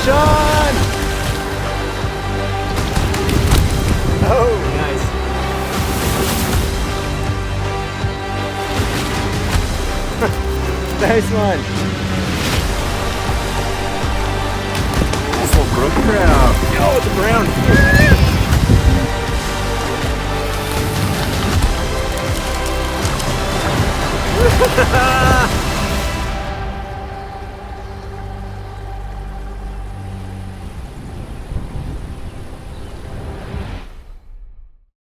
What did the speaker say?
Fish on! Oh, nice. Nice one. Nice little brook trout. Yo, it's a brown.